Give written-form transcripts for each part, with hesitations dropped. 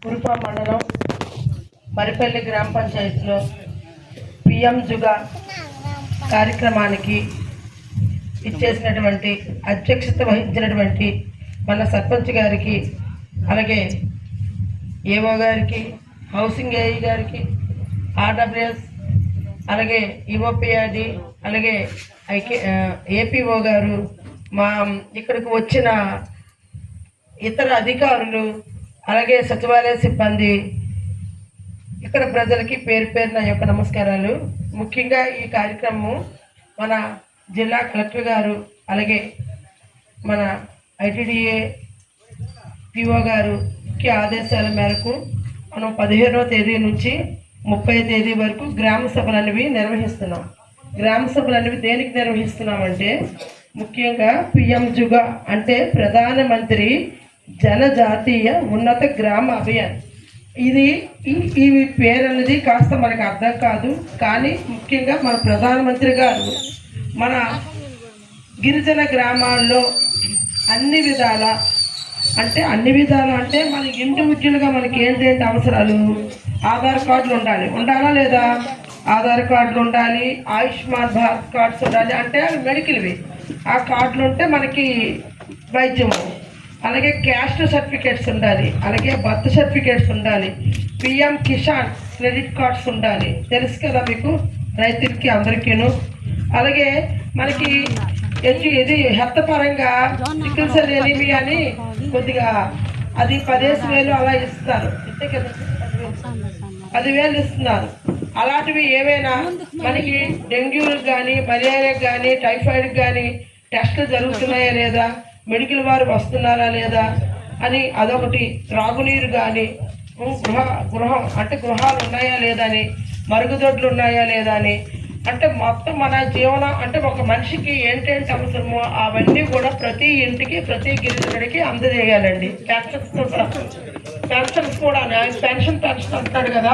కురుపా మండలం మరిపల్లి గ్రామ పంచాయతీలో పిఎం జుగా కార్యక్రమానికి ఇచ్చేసినటువంటి అధ్యక్షత వహించినటువంటి మన సర్పంచ్ గారికి, అలాగే ఏఓ గారికి, హౌసింగ్ ఏఈ గారికి, ఆర్డబ్ల్యూఎస్, అలాగే ఈఓపిఆర్డి, అలాగే ఏపీఓ గారు, మా ఇక్కడికి వచ్చిన ఇతర అధికారులు, అలాగే సచివాలయ సిబ్బంది, ఇక్కడ ప్రజలకి పేరు పేరున యొక్క నమస్కారాలు. ముఖ్యంగా ఈ కార్యక్రమం మన జిల్లా కలెక్టర్ గారు, అలాగే మన ఐటీడీఏ పిఓ గారికి ఆదేశాల మేరకు మనం 15వ తేదీ నుంచి 30వ తేదీ వరకు గ్రామ సభలు అనేవి నిర్వహిస్తున్నాం. గ్రామ సభలు అనేవి దేనికి నిర్వహిస్తున్నామంటే, ముఖ్యంగా పిఎం జుగా అంటే ప్రధానమంత్రి జనజాతీయ ఉన్నత గ్రామ అభియాన్. ఈ పేరు అనేది కాస్త మనకు అర్థం కాదు, కానీ ముఖ్యంగా మన ప్రధానమంత్రి గారు మన గిరిజన గ్రామాల్లో అన్ని విధాల అంటే మన ఇండివిజువల్గా మనకి ఏంటంటే అవసరాలు, ఆధార్ కార్డులు ఉండాలా లేదా, ఆధార్ కార్డులు ఉండాలి, ఆయుష్మాన్ భారత్ కార్డ్స్ ఉండాలి, అంటే అవి మెడికల్వి. ఆ కార్డులు ఉంటే మనకి వైద్యము, అలాగే క్యాస్ట్ సర్టిఫికేట్స్ ఉండాలి, అలాగే బర్త్ సర్టిఫికేట్స్ ఉండాలి, పిఎం కిసాన్ క్రెడిట్ కార్డ్స్ ఉండాలి. తెలుసు కదా మీకు, రైతులకి అందరికీను. అలాగే మనకి ఇది హెల్త్ పరంగా సికిల్ సెల్ ఎనీమియా అని కొద్దిగా అది 15,000 అలా ఇస్తారు, అంతే కదా, 10,000 ఇస్తున్నారు. అలాంటివి ఏవైనా మనకి డెంగ్యూలకు కానీ, మలేరియాకి కానీ, టైఫాయిడ్కి కానీ టెస్టులు జరుగుతున్నాయా లేదా, మెడికల్ వారు వస్తున్నారా లేదా అని అదొకటి. త్రాగునీరు కానీ, గృహం అంటే గృహాలు ఉన్నాయా లేదా అని, మరుగుదొడ్లు ఉన్నాయా లేదా అని, అంటే మొత్తం మన జీవనం అంటే ఒక మనిషికి ఏంటంటే అవసరమో అవన్నీ కూడా ప్రతి ఇంటికి, ప్రతి గిరిజనుడికి అందజేయాలండి. పెన్షన్స్ కూడా, పెన్షన్ అంటాడు కదా,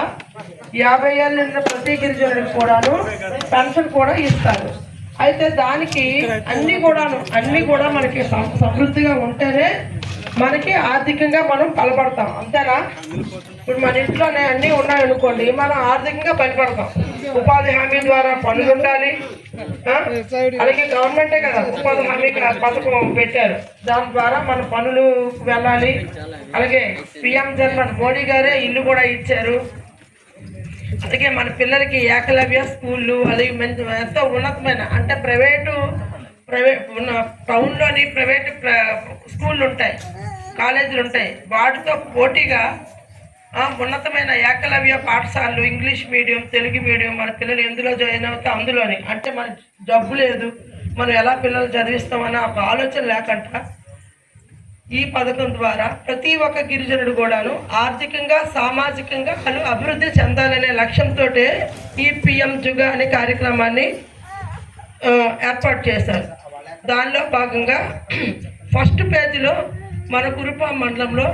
50 ఏళ్ళు ఉన్న ప్రతి గిరిజనుడికి కూడాను పెన్షన్ కూడా ఇస్తారు. అయితే దానికి అన్నీ కూడా మనకి సమృద్ధిగా ఉంటేనే మనకి ఆర్థికంగా మనం బలపడతాం, అంతేనా? ఇప్పుడు మన ఇంట్లోనే అన్నీ ఉన్నాయనుకోండి, మనం ఆర్థికంగా బలపడతాం. ఉపాధి హామీ ద్వారా పనులు ఉండాలి, అలాగే గవర్నమెంటే కదా ఉపాధి హామీ పథకం పెట్టారు, దాని ద్వారా మన పనులు వెళ్ళాలి. అలాగే పిఎం జన్ మోడీ గారే ఇల్లు కూడా ఇచ్చారు. అలాగే మన పిల్లలకి ఏకలవ్య స్కూళ్ళు, అలాగే ఎంతో ఉన్నతమైన అంటే ప్రైవేట్ టౌన్లోని ప్రైవేట్ స్కూళ్ళు ఉంటాయి, కాలేజీలు ఉంటాయి. వాటితో పోటీగా ఉన్నతమైన ఏకలవ్య పాఠశాలలు, ఇంగ్లీష్ మీడియం, తెలుగు మీడియం, మన పిల్లలు ఎందులో జాయిన్ అవుతే అందులోని, అంటే మన జబ్బు లేదు, మనం ఎలా పిల్లలు చదివిస్తామని ఒక ఆలోచన లేకుండా ఈ పథకం ద్వారా ప్రతి ఒక్క గిరిజనుడు కూడాను ఆర్థికంగా, సామాజికంగా అభివృద్ధి చెందాలనే లక్ష్యంతో ఈ పిఎం జుగా అనే కార్యక్రమాన్ని ఏర్పాటు చేశారు. దానిలో భాగంగా ఫస్ట్ పేజీలో మన కురుపా మండలంలో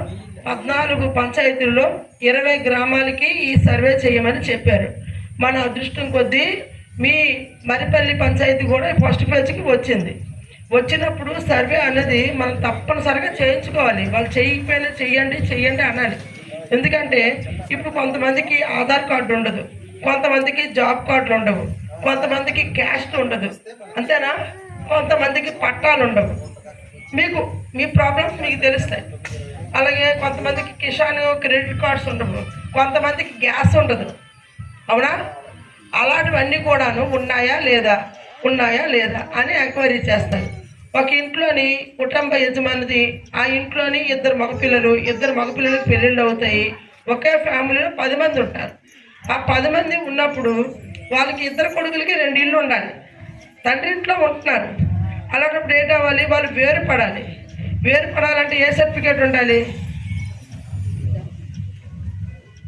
14 పంచాయతీల్లో 20 గ్రామాలకి ఈ సర్వే చేయమని చెప్పారు. మన అదృష్టం కొద్దీ మీ మరిపల్లి పంచాయతీ కూడా ఫస్ట్ పేజీకి వచ్చినప్పుడు సర్వే అనేది మనం తప్పనిసరిగా చేయించుకోవాలి. వాళ్ళు చేయకపోయినా చెయ్యండి అనాలి. ఎందుకంటే ఇప్పుడు కొంతమందికి ఆధార్ కార్డు ఉండదు, కొంతమందికి జాబ్ కార్డులు ఉండవు, కొంతమందికి క్యాస్ట్ ఉండదు, అంతేనా? కొంతమందికి పట్టాలు ఉండవు. మీ ప్రాబ్లమ్స్ మీకు తెలుస్తాయి. అలాగే కొంతమందికి కిసాన్ క్రెడిట్ కార్డ్స్ ఉండవు, కొంతమందికి గ్యాస్ ఉండదు, అవునా? అలాంటివన్నీ కూడాను ఉన్నాయా లేదా అని ఎంక్వైరీ చేస్తారు. ఒక ఇంట్లోని కుటుంబ యజమానిది, ఆ ఇంట్లోని ఇద్దరు మగపిల్లలకి పెళ్ళిళ్ళు అవుతాయి. ఒకే ఫ్యామిలీలో 10 మంది ఉంటారు. ఆ 10 మంది ఉన్నప్పుడు వాళ్ళకి 2 కొడుకులకి 2 ఇళ్ళు ఉండాలి. తండ్రి ఇంట్లో ఉంటున్నారు. అలాంటప్పుడు ఏం కావాలి, వాళ్ళు వేరుపడాలంటే ఏ సర్టిఫికేట్ ఉండాలి?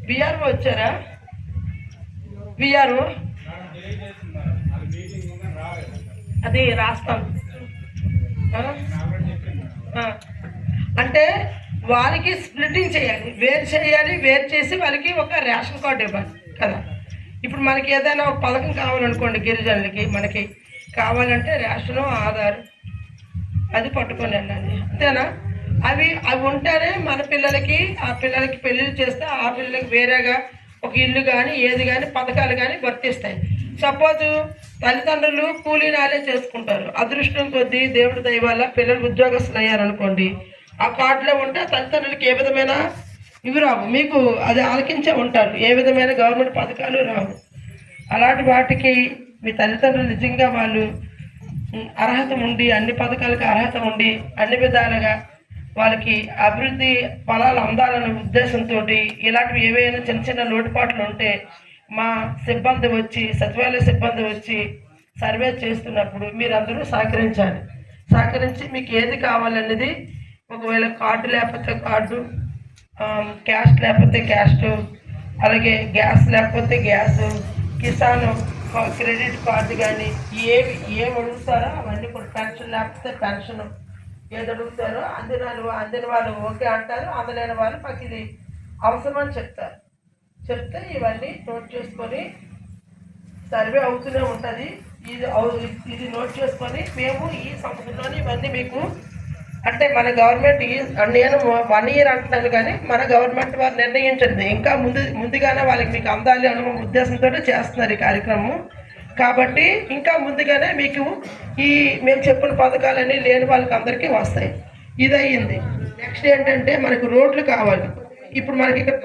విఆర్ఓ వచ్చారా? విఆర్ఓ అది రాస్తాం. అంటే వాళ్ళకి స్ప్లిట్టింగ్ చేయాలి, వేరు చేసి వాళ్ళకి ఒక రేషన్ కార్డు ఇవ్వాలి కదా. ఇప్పుడు మనకి ఏదైనా ఒక పథకం కావాలనుకోండి, గిరిజనులకి మనకి కావాలంటే రేషను, ఆధార్ అది పట్టుకొని వెళ్ళాలి, అంతేనా? అవి అవి ఉంటేనే మన పిల్లలకి ఆ పిల్లలకి పెళ్ళిళ్ళు చేస్తే ఆ పిల్లలకి వేరేగా ఒక ఇల్లు కానీ ఏది కానీ పథకాలు కానీ వర్తిస్తాయి. సపోజు తల్లిదండ్రులు కూలీ నాలే చేసుకుంటారు, అదృష్టం కొద్దీ దేవుడి దయ వల్ల పిల్లలు ఉద్యోగస్తులు అయ్యారనుకోండి, ఆ కార్డులో ఉంటే తల్లిదండ్రులకి ఏ విధమైన ఇవి రావు, మీకు అది ఆలకించే ఉంటారు, ఏ విధమైన గవర్నమెంట్ పథకాలు రావు. అలాంటి వాటికి మీ తల్లిదండ్రులు నిజంగా వాళ్ళు అర్హత ఉండి అన్ని పథకాలకు అర్హత ఉండి అన్ని విధాలుగా వాళ్ళకి అభివృద్ధి ఫలాలు అందాలనే ఉద్దేశంతో ఇలాంటివి ఏవైనా చిన్న చిన్న లోటుపాట్లు ఉంటే మా సిబ్బంది వచ్చి సచివాలయ సిబ్బంది వచ్చి సర్వే చేస్తున్నప్పుడు మీరందరూ సహకరించాలి. సహకరించి మీకు ఏది కావాలనేది, ఒకవేళ కార్డు లేకపోతే కార్డు, క్యాష్ లేకపోతే క్యాష్, అలాగే గ్యాస్ లేకపోతే గ్యాస్, కిసాన్ క్రెడిట్ కార్డు కానీ ఏమి అడుగుతారో అవన్నీ కూడా, పెన్షన్ లేకపోతే పెన్షన్ ఏది అడుగుతారో అందిన వాళ్ళు ఓకే అంటారు, అందలేని వాళ్ళు మాకు ఇది అవసరమని చెప్తారు. చెప్తే ఇవన్నీ నోట్ చేసుకొని సర్వే అవుతూనే ఉంటుంది. ఇది నోట్ చేసుకొని మేము ఈ సంవత్సరంలోనే ఇవన్నీ మీకు, అంటే మన గవర్నమెంట్ నేను 1 year అంటున్నాను కానీ మన గవర్నమెంట్ వారు నిర్ణయించండి, ఇంకా ముందుగానే వాళ్ళకి మీకు అందాలి అనే ఉద్దేశంతో చేస్తున్నారు ఈ కార్యక్రమం. కాబట్టి ఇంకా ముందుగానే మీకు ఈ మేము చెప్పిన పథకాలన్నీ లేని వాళ్ళకి అందరికీ వస్తాయి. ఇది అయ్యింది. నెక్స్ట్ ఏంటంటే మనకు రోడ్లు కావాలి. ఇప్పుడు మనకి ఇక్కడ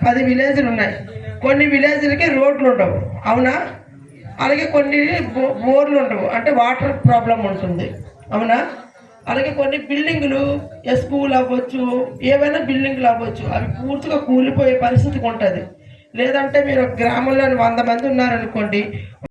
10 విలేజ్లు ఉన్నాయి. కొన్ని విలేజ్లకి రోడ్లు ఉండవు, అవునా? అలాగే కొన్ని బోర్లు ఉండవు, అంటే వాటర్ ప్రాబ్లం ఉంటుంది, అవునా? అలాగే కొన్ని బిల్డింగులు, స్కూల్ అవ్వచ్చు, ఏవైనా బిల్డింగులు అవ్వచ్చు, అవి పూర్తిగా కూలిపోయే పరిస్థితికి ఉంటుంది. లేదంటే మీరు గ్రామంలో 100 మంది ఉన్నారనుకోండి,